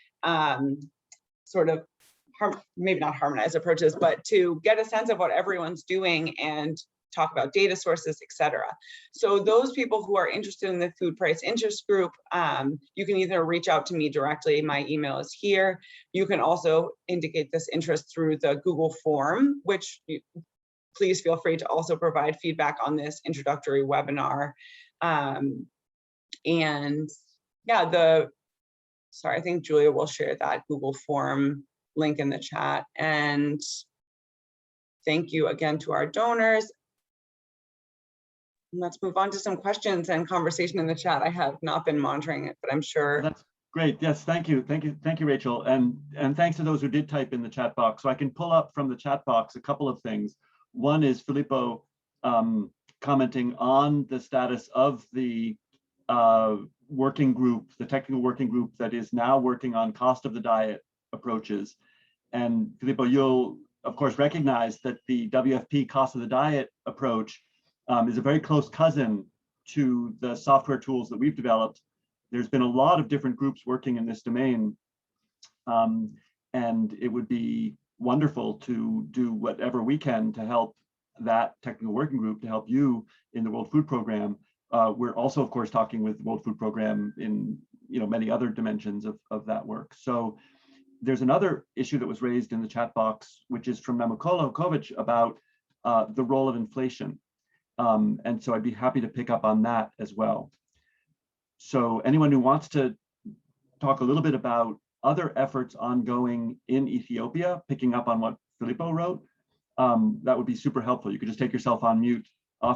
maybe not harmonize approaches, but to get a sense of what everyone's doing and talk about data sources, et cetera. So those people who are interested in the food price interest group, you can either reach out to me directly. My email is here. You can also indicate this interest through the Google form, which please feel free to also provide feedback on this introductory webinar. And yeah, sorry, I think Julia will share that Google form link in the chat. And thank you again to our donors. Let's move on to some questions and conversation in the chat. I have not been monitoring it, but I'm sure. That's great. Yes, thank you, Rachel, and thanks to those who did type in the chat box. So I can pull up from the chat box a couple of things. One is Filippo commenting on the status of the working group, the technical working group that is now working on cost of the diet approaches. And Filippo, you'll of course recognize that the WFP cost of the diet approach is a very close cousin to the software tools that we've developed, there's been a lot of different groups working in this domain. And it would be wonderful to do whatever we can to help that technical working group, to help you in the World Food Program. We're also, of course, talking with the World Food Program in many other dimensions of that work. So there's another issue that was raised in the chat box, which is from Namukolo Kovic about the role of inflation. And so I'd be happy to pick up on that as well. So anyone who wants to talk a little bit about other efforts ongoing in Ethiopia, picking up on what Filippo wrote, that would be super helpful. You could just take yourself off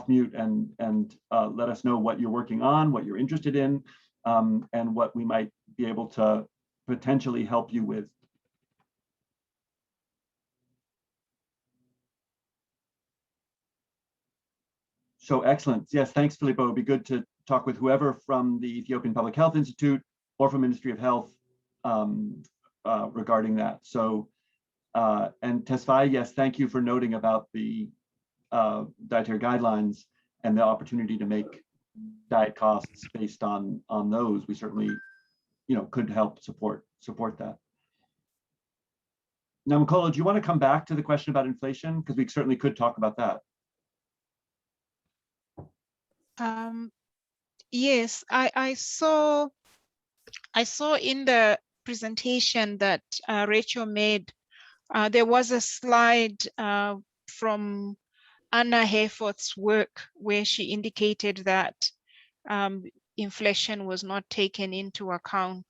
mute, and let us know what you're working on, what you're interested in, and what we might be able to potentially help you with. So excellent. Yes, thanks, Filippo. It would be good to talk with whoever from the Ethiopian Public Health Institute or from Ministry of Health regarding that. So, and Tesfaye, yes, thank you for noting about the dietary guidelines and the opportunity to make diet costs based on those. We certainly, could help support that. Now, Namukolo, do you want to come back to the question about inflation? Because we certainly could talk about that. Yes, I saw in the presentation that Rachel made, there was a slide from Anna Hayforth's work where she indicated that inflation was not taken into account.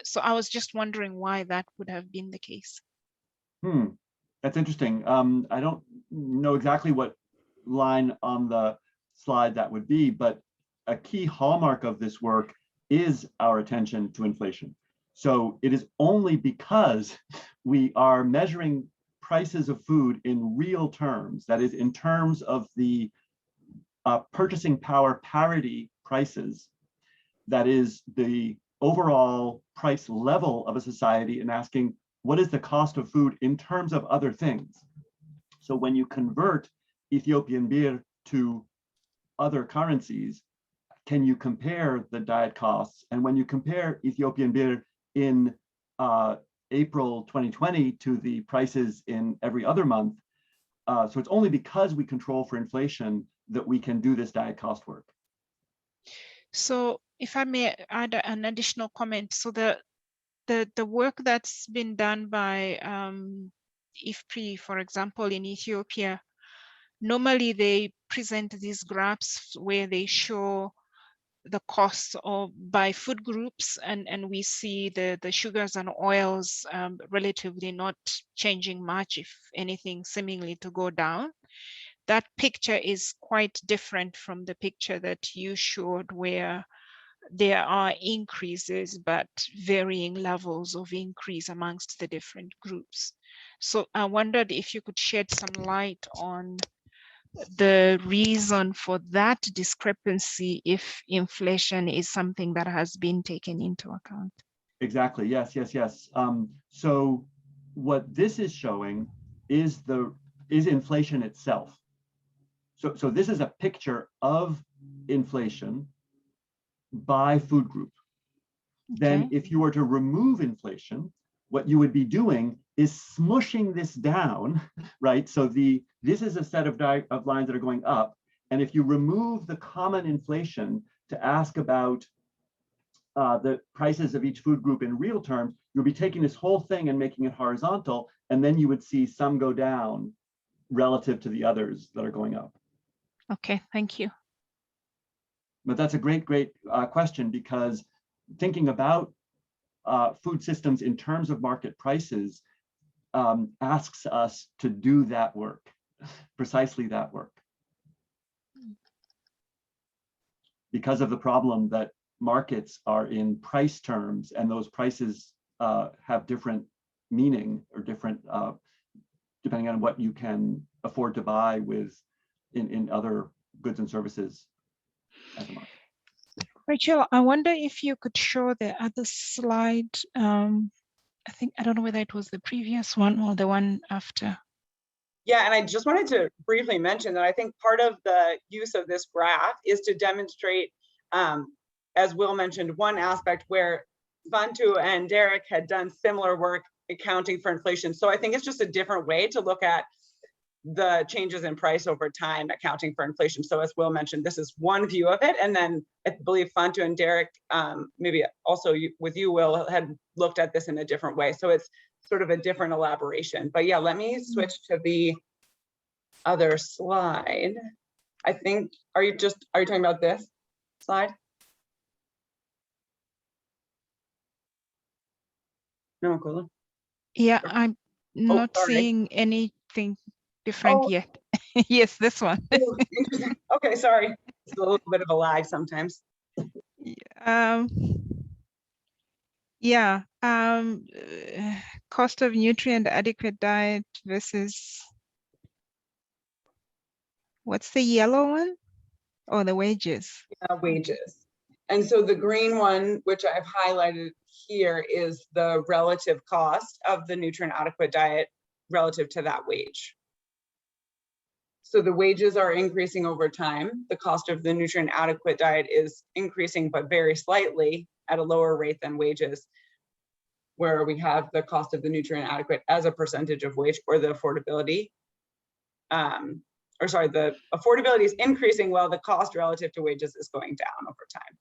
So I was just wondering why that would have been the case. That's interesting. I don't know exactly what line on the slide that would be, but a key hallmark of this work is our attention to inflation. So it is only because we are measuring prices of food in real terms, that is in terms of the purchasing power parity prices, that is the overall price level of a society, and asking what is the cost of food in terms of other things. So when you convert Ethiopian birr to other currencies, can you compare the diet costs? And when you compare Ethiopian birr in April 2020 to the prices in every other month, so it's only because we control for inflation that we can do this diet cost work. So if I may add an additional comment, so the work that's been done by IFPRI, for example, in Ethiopia, normally they present these graphs where they show the costs of by food groups, and we see the sugars and oils relatively not changing much, if anything, seemingly to go down. That picture is quite different from the picture that you showed, where there are increases, but varying levels of increase amongst the different groups. So I wondered if you could shed some light on the reason for that discrepancy, if inflation is something that has been taken into account. Exactly, yes. So what this is showing is inflation itself. So this is a picture of inflation by food group. Then if you were to remove inflation, what you would be doing is smushing this down, right? So this is a set of lines that are going up. And if you remove the common inflation to ask about the prices of each food group in real terms, you'll be taking this whole thing and making it horizontal, and then you would see some go down relative to the others that are going up. Okay, thank you. But that's a great question, because thinking about food systems in terms of market prices asks us to do that work, precisely that work. Because of the problem that markets are in price terms, and those prices have different meaning, or different depending on what you can afford to buy with in other goods and services as a market. Rachel, I wonder if you could show the other slide. I don't know whether it was the previous one or the one after. Yeah, and I just wanted to briefly mention that I think part of the use of this graph is to demonstrate, as Will mentioned, one aspect where Bantu and Derek had done similar work accounting for inflation. So I think it's just a different way to look at the changes in price over time accounting for inflation. So as Will mentioned, this is one view of it. And then I believe Bantu and Derek, maybe also with you, Will, had looked at this in a different way. So it's sort of a different elaboration. But yeah, let me switch to the other slide. I think, are you talking about this slide? No, Cola. Yeah, I'm not seeing anything different yet. Yes, this one. Interesting. Okay, sorry. It's a little bit of a lag sometimes. Yeah, cost of nutrient adequate diet versus, what's the yellow one? Oh, the wages. Wages. And so the green one, which I've highlighted here, is the relative cost of the nutrient adequate diet relative to that wage. So the wages are increasing over time. The cost of the nutrient adequate diet is increasing, but very slightly at a lower rate than wages, where we have the cost of the nutrient adequate as a percentage of wage, or the affordability. Or sorry, the affordability is increasing while the cost relative to wages is going down over time.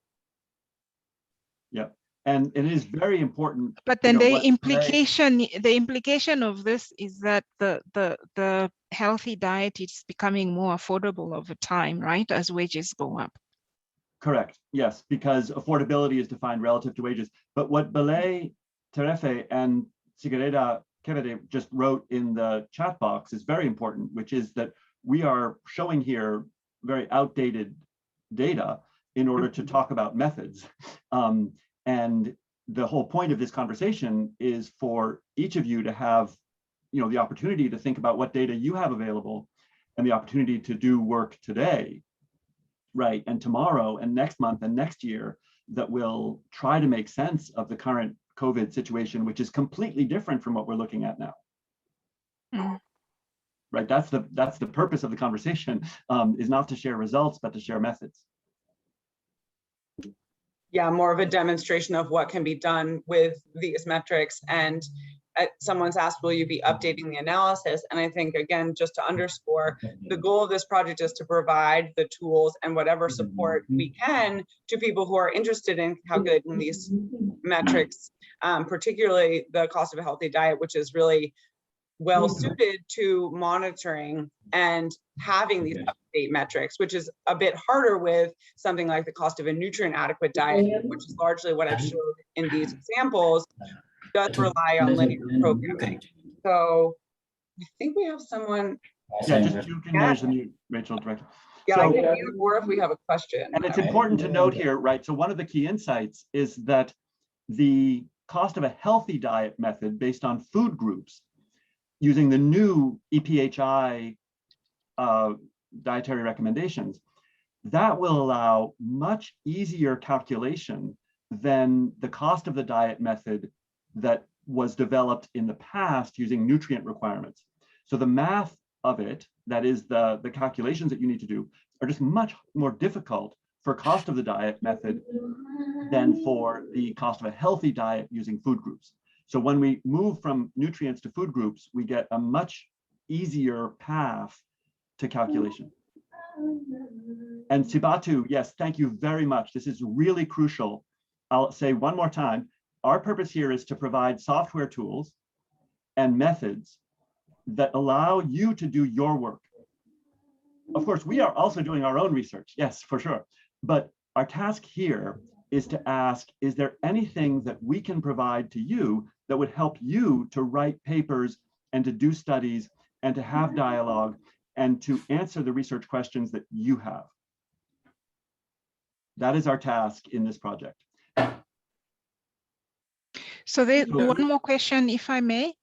Yeah, and it is very important. But then the implication of this is that the healthy diet is becoming more affordable over time, right? As wages go up. Correct. Yes, because affordability is defined relative to wages. But what Belay Terefe and Sigareda Kevede just wrote in the chat box is very important, which is that we are showing here very outdated data in order to talk about methods. And the whole point of this conversation is for each of you to have, the opportunity to think about what data you have available and the opportunity to do work today, right, and tomorrow and next month and next year that will try to make sense of the current COVID situation, which is completely different from what we're looking at now. Right, that's the purpose of the conversation, is not to share results, but to share methods. Yeah, more of a demonstration of what can be done with these metrics. And someone's asked, will you be updating the analysis? And I think, again, just to underscore, the goal of this project is to provide the tools and whatever support we can to people who are interested in calculating these metrics, particularly the cost of a healthy diet, which is really well suited to monitoring and having these up-to-date metrics, which is a bit harder with something like the cost of a nutrient adequate diet, which is largely what I've showed in these examples, does rely on linear programming. So I think we have someone. Yeah, just you can manage the mute, Rachel, directly. Yeah, so, I can mute, or if we have a question. And it's important to note here, right? So one of the key insights is that the cost of a healthy diet method based on food groups using the new EPHI dietary recommendations, that will allow much easier calculation than the cost of the diet method that was developed in the past using nutrient requirements. So the math of it, that is the calculations that you need to do, are just much more difficult for cost of the diet method than for the cost of a healthy diet using food groups. So when we move from nutrients to food groups, we get a much easier path to calculation. And Sibatu, yes, thank you very much. This is really crucial. I'll say one more time, our purpose here is to provide software tools and methods that allow you to do your work. Of course, we are also doing our own research, yes, for sure. But our task here is to ask, is there anything that we can provide to you that would help you to write papers and to do studies and to have dialogue and to answer the research questions that you have? That is our task in this project. So there's one more question, if I may.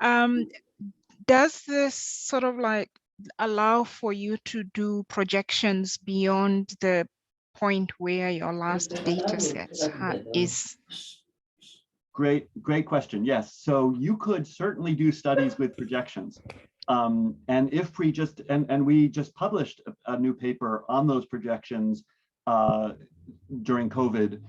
Does this sort of like allow for you to do projections beyond the point where your last data set is? Great question. Yes. So you could certainly do studies with projections. And if we just, and we just published a new paper on those projections during COVID,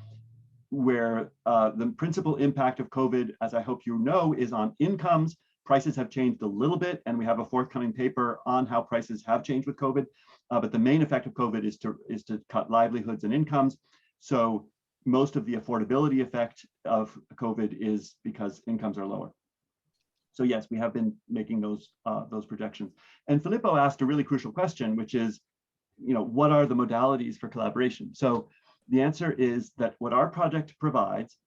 where the principal impact of COVID, as I hope you know, is on incomes. Prices have changed a little bit, and we have a forthcoming paper on how prices have changed with COVID. But the main effect of COVID is to cut livelihoods and incomes. So most of the affordability effect of COVID is because incomes are lower. So yes, we have been making those projections. And Filippo asked a really crucial question, which is, what are the modalities for collaboration? So the answer is that what our project provides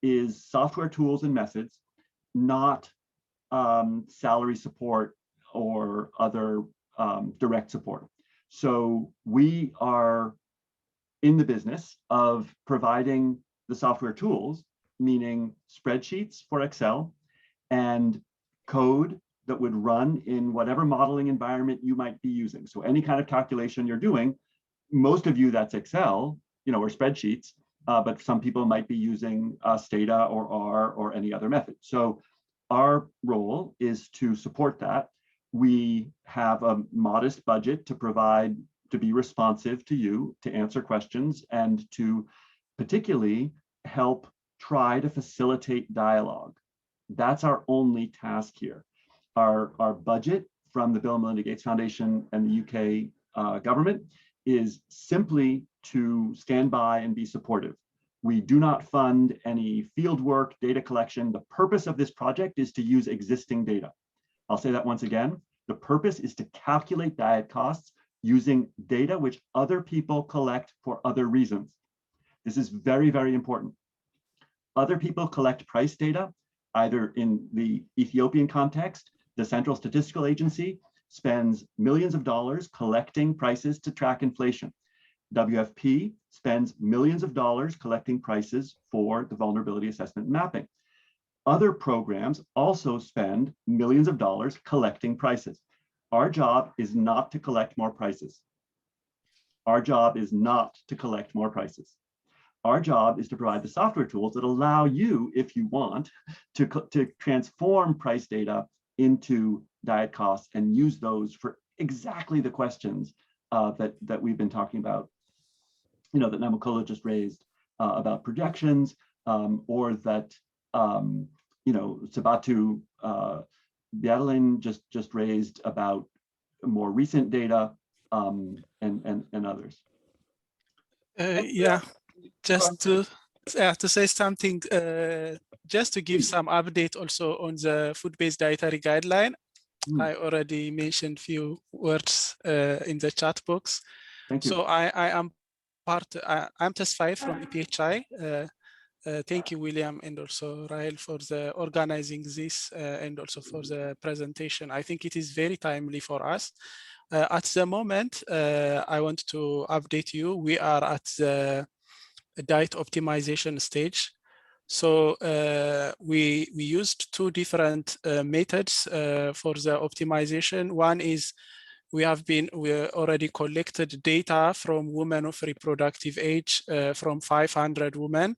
is software tools and methods, not salary support or other direct support. So we are in the business of providing the software tools, meaning spreadsheets for Excel and code that would run in whatever modeling environment you might be using. So any kind of calculation you're doing, most of you that's Excel, or spreadsheets, but some people might be using Stata or R or any other method. So our role is to support that. We have a modest budget to provide, to be responsive to you, to answer questions, and to particularly help try to facilitate dialogue. That's our only task here. Our budget from the Bill and Melinda Gates Foundation and the UK government is simply to stand by and be supportive. We do not fund any field work, data collection. The purpose of this project is to use existing data. I'll say that once again. The purpose is to calculate diet costs using data which other people collect for other reasons. This is very, very important. Other people collect price data, either in the Ethiopian context. The Central Statistical Agency spends millions of dollars collecting prices to track inflation. WFP spends millions of dollars collecting prices for the vulnerability assessment mapping. Other programs also spend millions of dollars collecting prices. Our job is not to collect more prices. Our job is not to collect more prices. Our job is to provide the software tools that allow you, if you want, to transform price data into diet costs and use those for exactly the questions that we've been talking about, that Namukola just raised about projections, or that Sabatu Biadalin just raised about more recent data, and others. Yeah, just to say something, just to give some update also on the food-based dietary guideline. I already mentioned few words in the chat box. Thank you. So I'm SOFI from EPHI. Thank you, William, and also Rahel, for the organizing this and also for the presentation. I think it is very timely for us. At the moment, I want to update you. We are at the diet optimization stage. So we used two different methods for the optimization. One is we already collected data from women of reproductive age from 500 women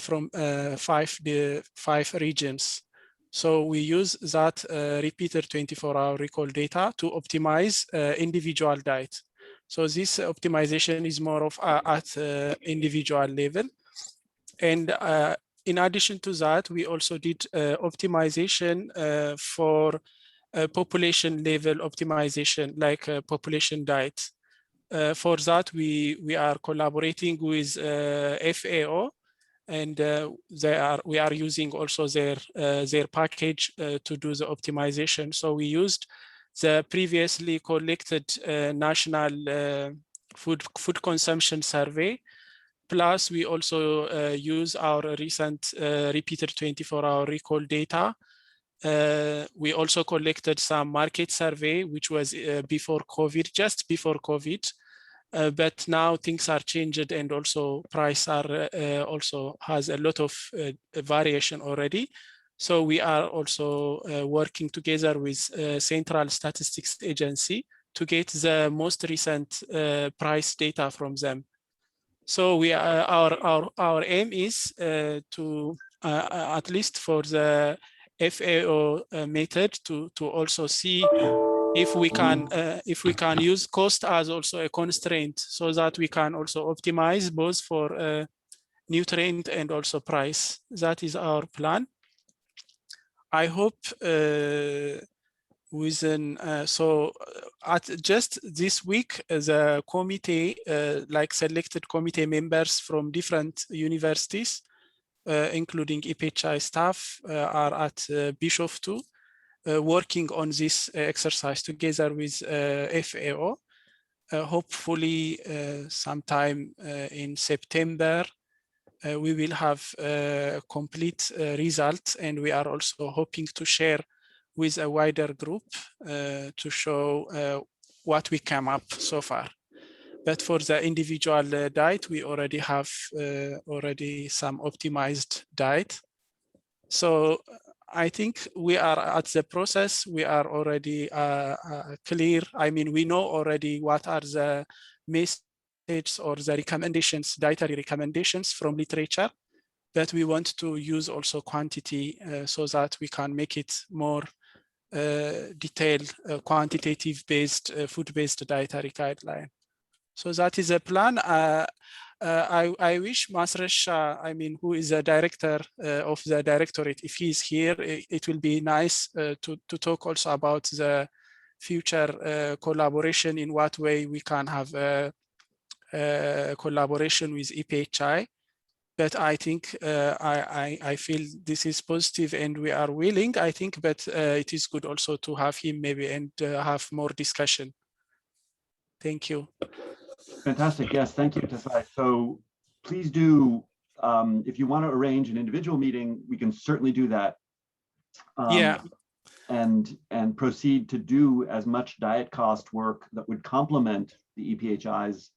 from five regions. So we use that repeated 24-hour recall data to optimize individual diet. So this optimization is more of at individual level. And in addition to that, we also did optimization for population level optimization, like population diet. For that, we are collaborating with FAO, and we are using also their package to do the optimization. So we used the previously collected national food consumption survey. Plus, we also use our recent repeated 24-hour recall data. We also collected some market survey, which was before COVID, just before COVID. But now things are changed, and also price are also has a lot of variation already. So we are also working together with Central Statistics Agency to get the most recent price data from them. So we are, our aim is to at least for the FAO method to also see if we can use cost as also a constraint, so that we can also optimize both for nutrient and also price. That is our plan. I hope within at just this week, the committee, like selected committee members from different universities, including EPHI staff, are at Bishoftu, working on this exercise together with FAO. Hopefully sometime in September, we will have complete results, and we are also hoping to share with a wider group to show what we came up so far. But for the individual diet, we already have already some optimized diet. So I think we are at the process. We are already clear. I mean, we know already what are the messages or the recommendations, dietary recommendations from literature, but we want to use also quantity so that we can make it more detailed, quantitative-based, food-based dietary guideline. So that is a plan. I wish Masresha, I mean, who is the director of the directorate, if he's here, it will be nice to talk also about the future collaboration, in what way we can have a collaboration with EPHI. But I think I feel this is positive and we are willing, I think, but it is good also to have him maybe and have more discussion. Thank you. Fantastic. Yes, thank you, Tesfai. So please do, if you want to arrange an individual meeting, we can certainly do that. Yeah. And proceed to do as much diet cost work that would complement the EPHI's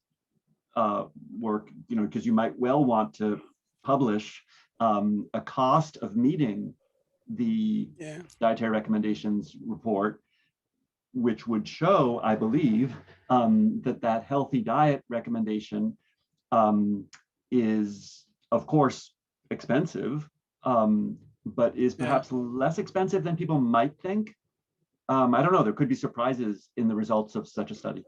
work, you know, because you might well want to publish a cost of meeting the dietary recommendations report, which would show, I believe, that healthy diet recommendation is, of course, expensive, but is perhaps less expensive than people might think. I don't know, there could be surprises in the results of such a study.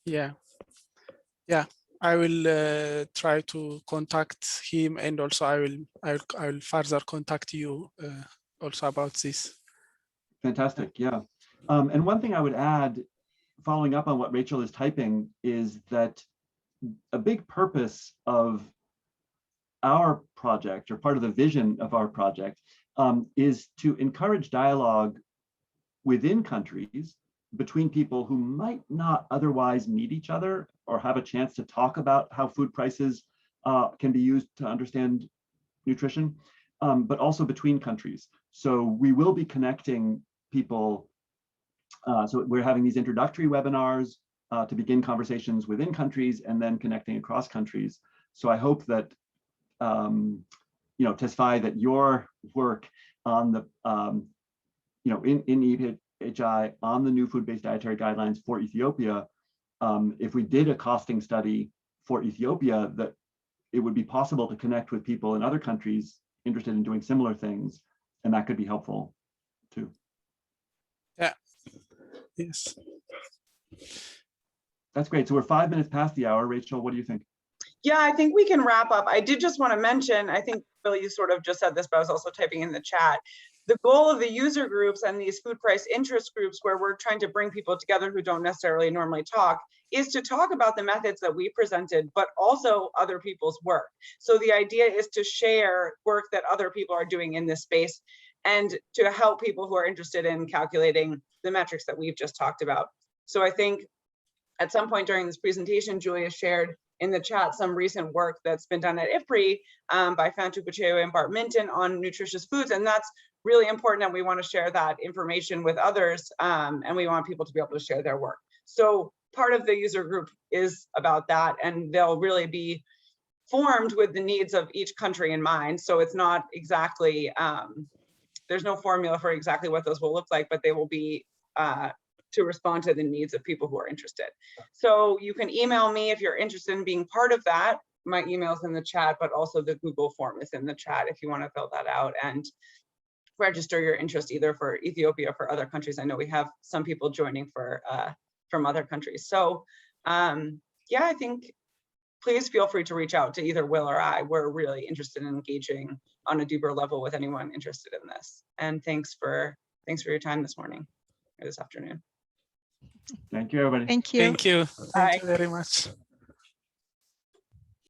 Yeah, I will try to contact him, and also I will further contact you also about this. Fantastic, yeah. And one thing I would add, following up on what Rachel is typing, is that a big purpose of our project, or part of the vision of our project, is to encourage dialogue within countries between people who might not otherwise meet each other or have a chance to talk about how food prices can be used to understand nutrition, but also between countries. So we will be connecting people. So we're having these introductory webinars to begin conversations within countries and then connecting across countries. So I hope that, you know, Tesfai, that your work on the, you know, in EPHI on the new food-based dietary guidelines for Ethiopia, if we did a costing study for Ethiopia, that it would be possible to connect with people in other countries interested in doing similar things, and that could be helpful too. Yeah. Yes. That's great. So we're 5 minutes past the hour. Rachel, what do you think? Yeah, I think we can wrap up. I did just want to mention, I think, Bill, you sort of just said this, but I was also typing in the chat. The goal of the user groups and these food price interest groups, where we're trying to bring people together who don't necessarily normally talk, is to talk about the methods that we presented, but also other people's work. So the idea is to share work that other people are doing in this space and to help people who are interested in calculating the metrics that we've just talked about. So I think at some point during this presentation, Julia shared in the chat some recent work that's been done at IFPRI by Fantu Pacheco and Bart Minton on nutritious foods. And that's really important, and we want to share that information with others, and we want people to be able to share their work. So part of the user group is about that, and they'll really be formed with the needs of each country in mind. So it's not exactly, there's no formula for exactly what those will look like, but they will be to respond to the needs of people who are interested. So you can email me if you're interested in being part of that. My email's in the chat, but also the Google form is in the chat if you want to fill that out. And register your interest either for Ethiopia or for other countries. I know we have some people joining from other countries. So yeah, I think please feel free to reach out to either Will or I. We're really interested in engaging on a deeper level with anyone interested in this. And thanks for your time this morning or this afternoon. Thank you, everybody. Thank you. Thank you. Thank Bye. you very much.